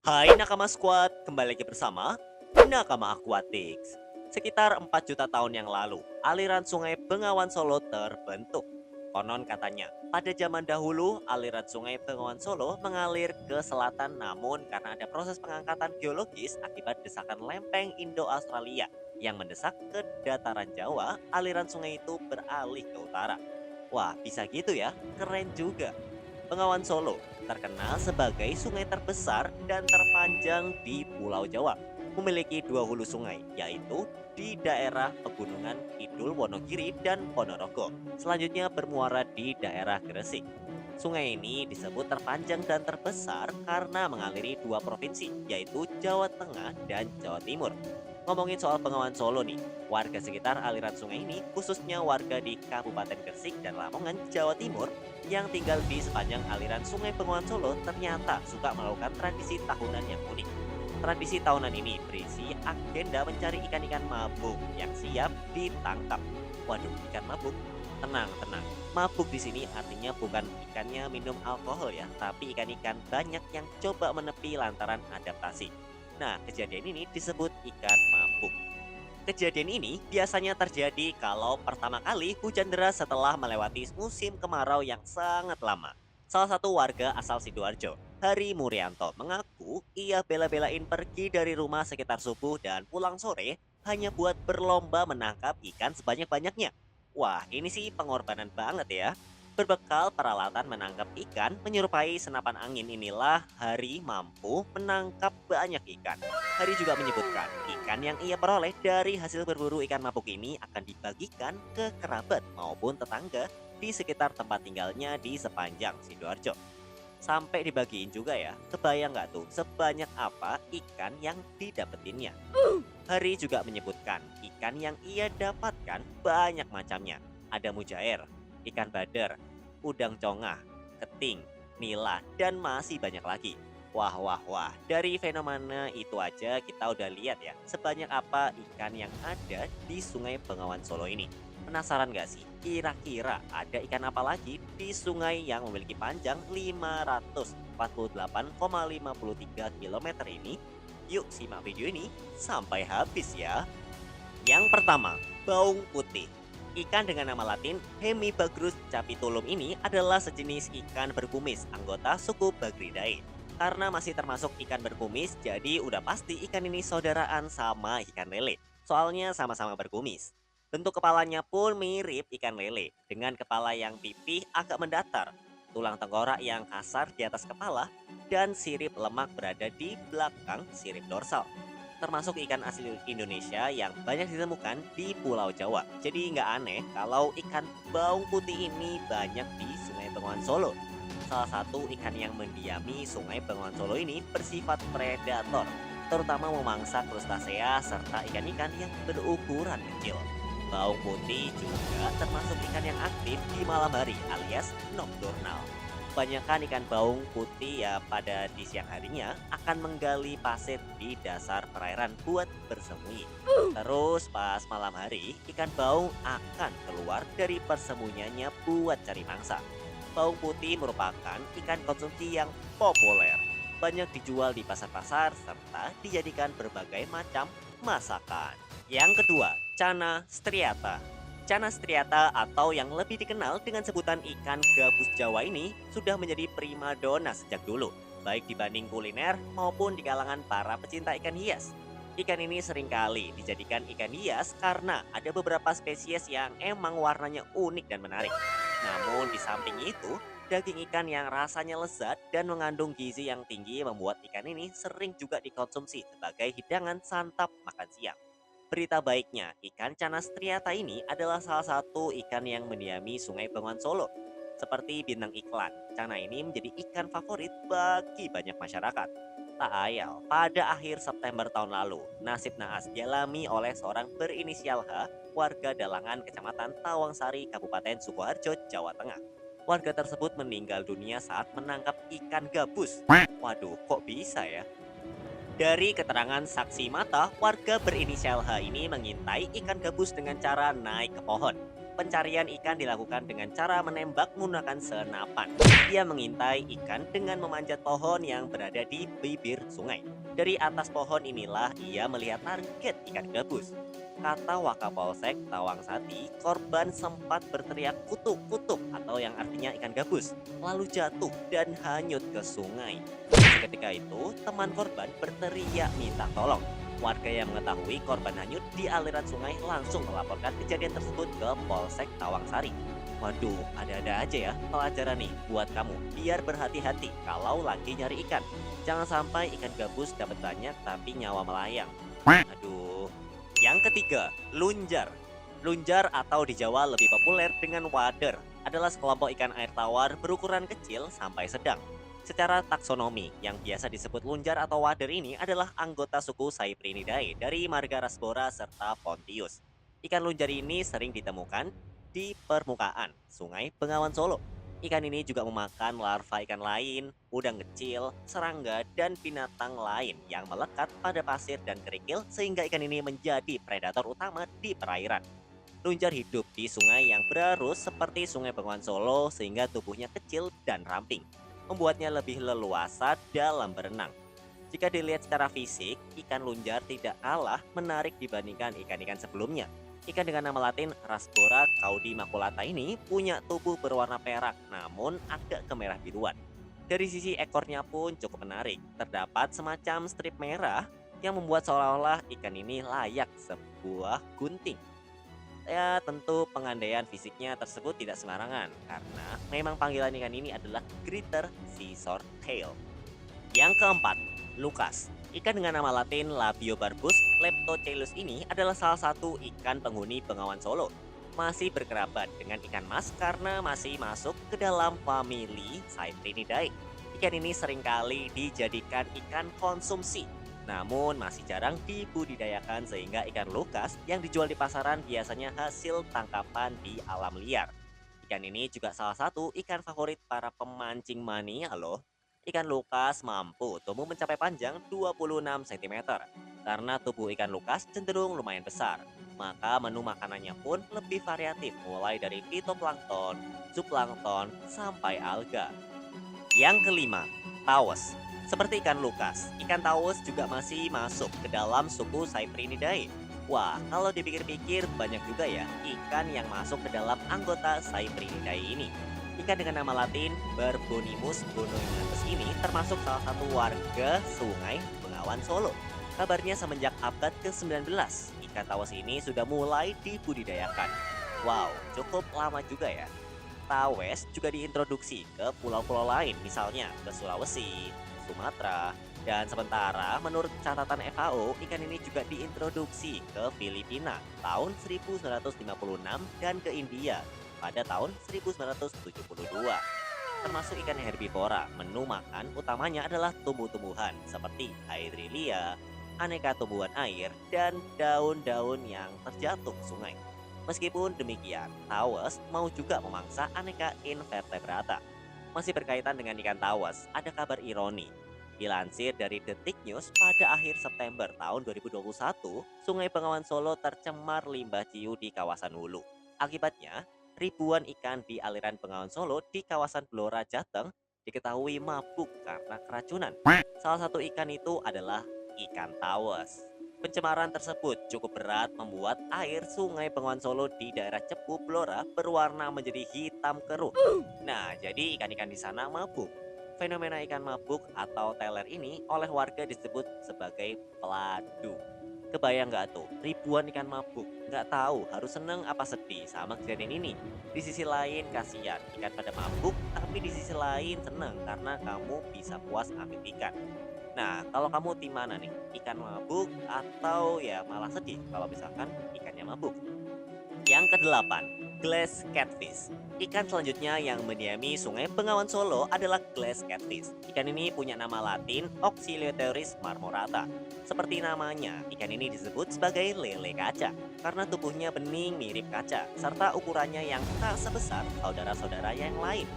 Hai Nakama Squad, kembali lagi bersama Nakama Aquatics. Sekitar 4 juta tahun yang lalu, aliran sungai Bengawan Solo terbentuk. Konon katanya, pada zaman dahulu, aliran sungai Bengawan Solo mengalir ke selatan namun karena ada proses pengangkatan geologis akibat desakan lempeng Indo-Australia yang mendesak ke dataran Jawa, aliran sungai itu beralih ke utara. Wah, bisa gitu ya? Keren juga. Bengawan Solo terkenal sebagai sungai terbesar dan terpanjang di Pulau Jawa. Memiliki dua hulu sungai, yaitu di daerah Pegunungan Kidul Wonogiri dan Ponorogo. Selanjutnya bermuara di daerah Gresik. Sungai ini disebut terpanjang dan terbesar karena mengaliri dua provinsi, yaitu Jawa Tengah dan Jawa Timur. Ngomongin soal Bengawan Solo nih, warga sekitar aliran sungai ini, khususnya warga di Kabupaten Gresik dan Lamongan, Jawa Timur, yang tinggal di sepanjang aliran sungai Bengawan Solo ternyata suka melakukan tradisi tahunan yang unik. Tradisi tahunan ini berisi agenda mencari ikan-ikan mabuk yang siap ditangkap. Waduh, ikan mabuk? Tenang, tenang. Mabuk di sini artinya bukan ikannya minum alkohol ya, tapi ikan-ikan banyak yang coba menepi lantaran adaptasi. Nah, kejadian ini disebut ikan mabuk. Kejadian ini biasanya terjadi kalau pertama kali hujan deras setelah melewati musim kemarau yang sangat lama. Salah satu warga asal Sidoarjo, Hari Murianto, mengaku ia bela-belain pergi dari rumah sekitar subuh dan pulang sore hanya buat berlomba menangkap ikan sebanyak-banyaknya. Wah, ini sih pengorbanan banget ya. Berbekal peralatan menangkap ikan menyerupai senapan angin inilah Hari mampu menangkap banyak ikan. Hari juga menyebutkan ikan yang ia peroleh dari hasil berburu ikan mabuk ini akan dibagikan ke kerabat maupun tetangga di sekitar tempat tinggalnya di sepanjang Sidoarjo. Sampai dibagiin juga ya, kebayang nggak tuh sebanyak apa ikan yang didapetinnya. Hari juga menyebutkan ikan yang ia dapatkan banyak macamnya. Ada mujair, ikan bader, udang congah, keting, nila, dan masih banyak lagi. Wah, wah, wah. Dari fenomena itu aja kita udah lihat ya, sebanyak apa ikan yang ada di Sungai Bengawan Solo ini. Penasaran gak sih? Kira-kira ada ikan apa lagi di sungai yang memiliki panjang 548,53 kilometer ini? Yuk simak video ini sampai habis ya. Yang pertama, baung putih. Ikan dengan nama latin Hemibagrus capitulum ini adalah sejenis ikan berkumis anggota suku Bagridae. Karena masih termasuk ikan berkumis, jadi udah pasti ikan ini saudaraan sama ikan lele. Soalnya sama-sama berkumis. Bentuk kepalanya pun mirip ikan lele, dengan kepala yang pipih agak mendatar, tulang tengkorak yang kasar di atas kepala, dan sirip lemak berada di belakang sirip dorsal. Termasuk ikan asli Indonesia yang banyak ditemukan di Pulau Jawa. Jadi nggak aneh kalau ikan baung putih ini banyak di Sungai Bengawan Solo. Salah satu ikan yang mendiami Sungai Bengawan Solo ini bersifat predator, terutama memangsa krustasea serta ikan-ikan yang berukuran kecil. Baung putih juga termasuk ikan yang aktif di malam hari alias nocturnal. Kebanyakan ikan baung putih ya pada di siang harinya akan menggali pasir di dasar perairan buat bersembunyi. Terus pas malam hari, ikan baung akan keluar dari persembunyiannya buat cari mangsa. Baung putih merupakan ikan konsumsi yang populer. Banyak dijual di pasar-pasar serta dijadikan berbagai macam masakan. Yang kedua, Cana striata. Cana striata atau yang lebih dikenal dengan sebutan ikan gabus Jawa ini sudah menjadi primadona sejak dulu, baik dibanding kuliner maupun di kalangan para pecinta ikan hias. Ikan ini seringkali dijadikan ikan hias karena ada beberapa spesies yang emang warnanya unik dan menarik. Namun di samping itu, daging ikan yang rasanya lezat dan mengandung gizi yang tinggi membuat ikan ini sering juga dikonsumsi sebagai hidangan santap makan siang. Berita baiknya, ikan Cana striata ini adalah salah satu ikan yang mendiami Sungai Bengawan Solo. Seperti bintang iklan, Cana ini menjadi ikan favorit bagi banyak masyarakat. Tak ayal, pada akhir September tahun lalu, nasib naas dialami oleh seorang berinisial H, warga Dalangan, Kecamatan Tawangsari, Kabupaten Sukoharjo, Jawa Tengah. Warga tersebut meninggal dunia saat menangkap ikan gabus. Waduh, kok bisa ya? Dari keterangan saksi mata, warga berinisial H ini mengintai ikan gabus dengan cara naik ke pohon. Pencarian ikan dilakukan dengan cara menembak menggunakan senapan. Ia mengintai ikan dengan memanjat pohon yang berada di bibir sungai. Dari atas pohon inilah ia melihat target ikan gabus. Kata Wakapolsek Tawangsari, korban sempat berteriak kutuk-kutuk atau yang artinya ikan gabus, lalu jatuh dan hanyut ke sungai. Ketika itu, teman korban berteriak minta tolong. Warga yang mengetahui korban hanyut di aliran sungai langsung melaporkan kejadian tersebut ke Polsek Tawangsari. Waduh, ada-ada aja ya pelajaran nih buat kamu. Biar berhati-hati kalau lagi nyari ikan. Jangan sampai ikan gabus dapat banyak tapi nyawa melayang. Aduh. Yang ketiga, lunjar. Lunjar atau di Jawa lebih populer dengan wader adalah sekelompok ikan air tawar berukuran kecil sampai sedang. Secara taksonomi, yang biasa disebut lunjar atau wader ini adalah anggota suku Cyprinidae dari marga Rasbora serta Pontius. Ikan lunjar ini sering ditemukan di permukaan Sungai Bengawan Solo. Ikan ini juga memakan larva ikan lain, udang kecil, serangga, dan binatang lain yang melekat pada pasir dan kerikil sehingga ikan ini menjadi predator utama di perairan. Lunjar hidup di sungai yang berarus seperti Sungai Bengawan Solo sehingga tubuhnya kecil dan ramping, membuatnya lebih leluasa dalam berenang. Jika dilihat secara fisik, ikan lunjar tidak kalah menarik dibandingkan ikan-ikan sebelumnya. Ikan dengan nama latin Rasbora caudimaculata ini punya tubuh berwarna perak namun agak kemerah biruan. Dari sisi ekornya pun cukup menarik. Terdapat semacam strip merah yang membuat seolah-olah ikan ini layak sebuah gunting. Ya tentu pengandaian fisiknya tersebut tidak sembarangan karena memang panggilan ikan ini adalah Greater Scissor Tail. Yang keempat, Lucas. Ikan dengan nama latin Labiobarbus leptoceilus ini adalah salah satu ikan penghuni Bengawan Solo. Masih berkerabat dengan ikan mas karena masih masuk ke dalam famili Cyprinidae. Ikan ini seringkali dijadikan ikan konsumsi, namun masih jarang dibudidayakan sehingga ikan Lucas yang dijual di pasaran biasanya hasil tangkapan di alam liar. Ikan ini juga salah satu ikan favorit para pemancing mania loh. Ikan Lucas mampu tumbuh mencapai panjang 26 cm. Karena tubuh ikan Lucas cenderung lumayan besar, maka menu makanannya pun lebih variatif mulai dari fitoplankton, zooplankton, sampai alga. Yang kelima, Tawes. Seperti ikan Lucas, ikan Tawes juga masih masuk ke dalam suku Cyprinidae. Wah, kalau dipikir-pikir banyak juga ya ikan yang masuk ke dalam anggota Cyprinidae ini. Ikan dengan nama latin Barbonimus bonoimantus ini termasuk salah satu warga Sungai Bengawan Solo. Kabarnya semenjak abad ke-19, ikan tawes ini sudah mulai dibudidayakan. Wow, cukup lama juga ya. Tawes juga diintroduksi ke pulau-pulau lain, misalnya ke Sulawesi, Sumatera, dan sementara menurut catatan FAO, ikan ini juga diintroduksi ke Filipina tahun 1956 dan ke India pada tahun 1972. Termasuk ikan herbivora, menu makan utamanya adalah tumbuh-tumbuhan seperti Hydrelia, aneka tumbuhan air, dan daun-daun yang terjatuh ke sungai. Meskipun demikian, tawes mau juga memangsa aneka invertebrata. Masih berkaitan dengan ikan tawes, ada kabar ironi. Dilansir dari Detik News pada akhir September tahun 2021, Sungai Bengawan Solo tercemar limbah ciu di kawasan hulu. Akibatnya, ribuan ikan di aliran Bengawan Solo di kawasan Blora Jateng diketahui mabuk karena keracunan. Salah satu ikan itu adalah ikan tawes. Pencemaran tersebut cukup berat membuat air Sungai Bengawan Solo di daerah Cepu Blora berwarna menjadi hitam keruh. Nah, jadi ikan-ikan di sana mabuk. Fenomena ikan mabuk atau teler ini oleh warga disebut sebagai peladu. Kebayang nggak tuh, ribuan ikan mabuk, nggak tahu harus seneng apa sedih sama kejadian ini. Di sisi lain kasihan, ikan pada mabuk, tapi di sisi lain seneng karena kamu bisa puas ambil ikan. Nah, kalau kamu tim mana nih? Ikan mabuk atau ya malah sedih kalau misalkan ikannya mabuk? Yang kedelapan, glass catfish. Ikan selanjutnya yang mendiami Sungai Bengawan Solo adalah glass catfish. Ikan ini punya nama latin Oxyloteris marmorata. Seperti namanya, ikan ini disebut sebagai lele kaca karena tubuhnya bening mirip kaca serta ukurannya yang tak sebesar saudara-saudara yang lain.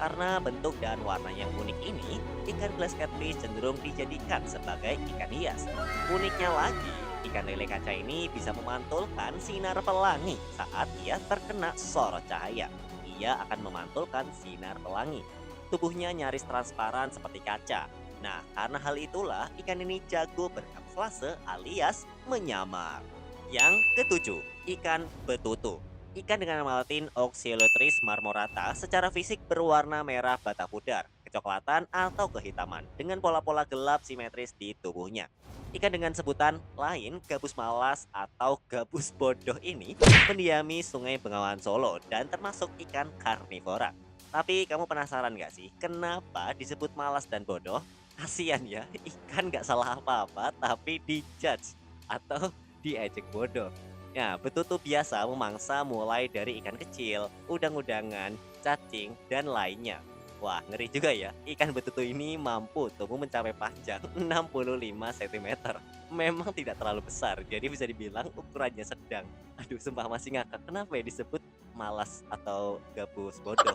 Karena bentuk dan warna yang unik ini, ikan glass catfish cenderung dijadikan sebagai ikan hias. Uniknya lagi, Ikan lele kaca ini bisa memantulkan sinar pelangi saat ia terkena sorot cahaya. Ia akan memantulkan sinar pelangi. Tubuhnya nyaris transparan seperti kaca. Nah, karena hal itulah ikan ini jago berkamuflase alias menyamar. Yang ketujuh, ikan betutu. Ikan dengan nama latin Oxyelotris marmorata secara fisik berwarna merah bata pudar, kecoklatan atau kehitaman dengan pola-pola gelap simetris di tubuhnya. Ikan dengan sebutan lain gabus malas atau gabus bodoh ini mendiami Sungai Bengawan Solo dan termasuk ikan karnivora. Tapi kamu penasaran gak sih kenapa disebut malas dan bodoh? Kasian ya, ikan gak salah apa-apa tapi dijudge atau diejek bodoh. Ya, betutu biasa memangsa mulai dari ikan kecil, udang-udangan, cacing, dan lainnya. Wah, ngeri juga ya. Ikan betutu ini mampu tumbuh mencapai panjang 65 cm. Memang tidak terlalu besar, jadi bisa dibilang ukurannya sedang. Aduh, sumpah masih ngakak. Kenapa ya disebut malas atau gabus bodoh?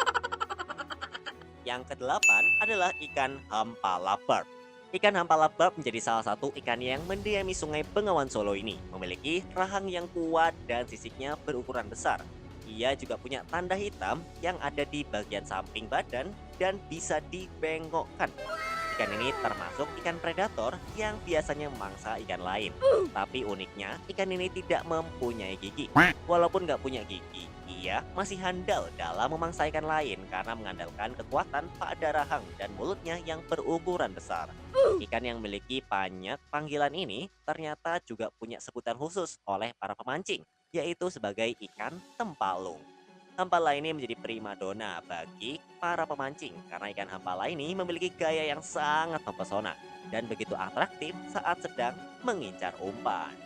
Yang kedelapan adalah ikan hampala barb. Ikan hampala barb menjadi salah satu ikan yang mendiami Sungai Bengawan Solo ini. Memiliki rahang yang kuat dan sisiknya berukuran besar. Ia juga punya tanda hitam yang ada di bagian samping badan dan bisa dibengkokkan. Ikan ini termasuk ikan predator yang biasanya memangsa ikan lain. Tapi uniknya, ikan ini tidak mempunyai gigi. Walaupun nggak punya gigi, ia masih handal dalam memangsa ikan lain karena mengandalkan kekuatan pada rahang dan mulutnya yang berukuran besar. Ikan yang memiliki banyak panggilan ini ternyata juga punya sebutan khusus oleh para pemancing, yaitu sebagai ikan tempalung. Hampala ini menjadi primadona bagi para pemancing karena ikan hampala ini memiliki gaya yang sangat mempesona dan begitu atraktif saat sedang mengincar umpan.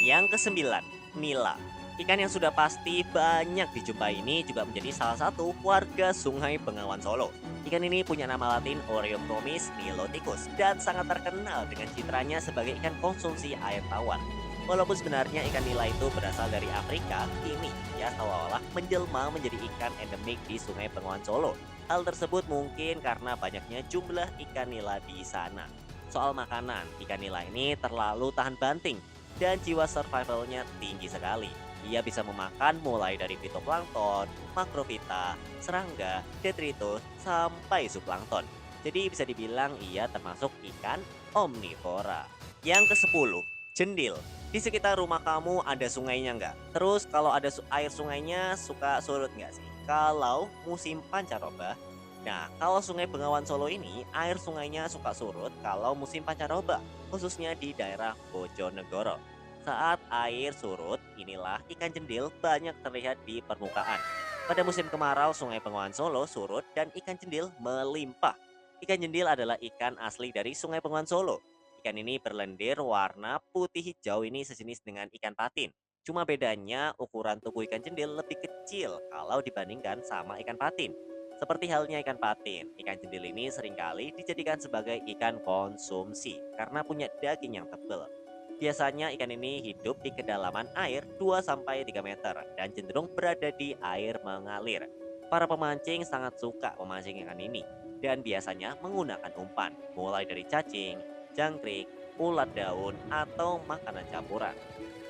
Yang kesembilan, nila. Ikan yang sudah pasti banyak dijumpai ini juga menjadi salah satu warga Sungai Bengawan Solo. Ikan ini punya nama latin Oreochromis niloticus dan sangat terkenal dengan citranya sebagai ikan konsumsi air tawar. Walaupun sebenarnya ikan nila itu berasal dari Afrika, kini ia seolah-olah menjelma menjadi ikan endemik di Sungai Bengawan Solo. Hal tersebut mungkin karena banyaknya jumlah ikan nila di sana. Soal makanan, ikan nila ini terlalu tahan banting dan jiwa survivalnya tinggi sekali. Ia bisa memakan mulai dari fitoplankton, makrofita, serangga, detritus, sampai zooplankton. Jadi bisa dibilang ia termasuk ikan omnivora. Yang ke-10, jendil. Di sekitar rumah kamu ada sungainya nggak? Terus kalau ada air sungainya suka surut nggak sih? Kalau musim pancaroba, nah kalau Sungai Bengawan Solo ini air sungainya suka surut kalau musim pancaroba, khususnya di daerah Bojonegoro. Saat air surut, inilah ikan jendil banyak terlihat di permukaan. Pada musim kemarau, Sungai Bengawan Solo surut dan ikan jendil melimpah. Ikan jendil adalah ikan asli dari Sungai Bengawan Solo. Ikan ini berlendir warna putih hijau ini sejenis dengan ikan patin. Cuma bedanya ukuran tubuh ikan jendil lebih kecil kalau dibandingkan sama ikan patin. Seperti halnya ikan patin, ikan jendil ini seringkali dijadikan sebagai ikan konsumsi karena punya daging yang tebal. Biasanya ikan ini hidup di kedalaman air 2-3 meter dan cenderung berada di air mengalir. Para pemancing sangat suka memancing ikan ini dan biasanya menggunakan umpan, mulai dari cacing, jangkrik, ulat daun, atau makanan campuran.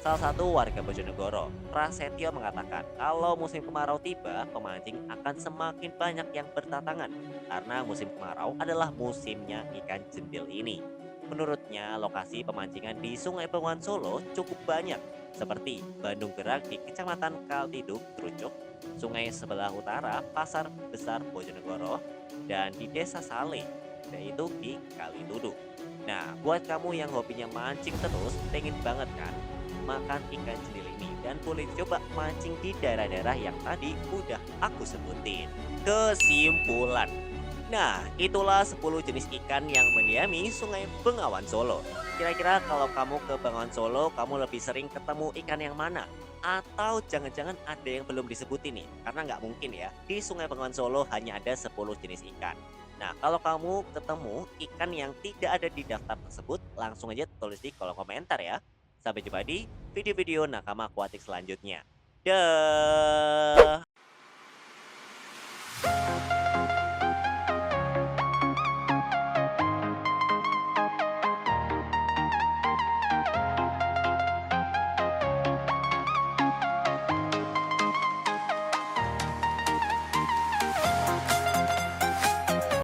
Salah satu warga Bojonegoro, Prasetyo mengatakan kalau musim kemarau tiba, pemancing akan semakin banyak yang berdatangan karena musim kemarau adalah musimnya ikan jendil ini. Menurutnya, lokasi pemancingan di Sungai Bengawan Solo cukup banyak, seperti Bandung Gerak di Kecamatan Kaltiduk, Trucuk, sungai sebelah utara Pasar Besar Bojonegoro, dan di Desa Sale, yaitu di Kalitudu. Nah, buat kamu yang hobinya mancing terus, pengen banget kan makan ikan jendil ini dan boleh coba mancing di daerah-daerah yang tadi udah aku sebutin. Kesimpulan. Nah, itulah 10 jenis ikan yang mendiami Sungai Bengawan Solo. Kira-kira kalau kamu ke Bengawan Solo, kamu lebih sering ketemu ikan yang mana? Atau jangan-jangan ada yang belum disebutin nih? Karena nggak mungkin ya, di Sungai Bengawan Solo hanya ada 10 jenis ikan. Nah, kalau kamu ketemu ikan yang tidak ada di daftar tersebut, langsung aja tulis di kolom komentar ya. Sampai jumpa di video-video nakama akuatik selanjutnya. Dah.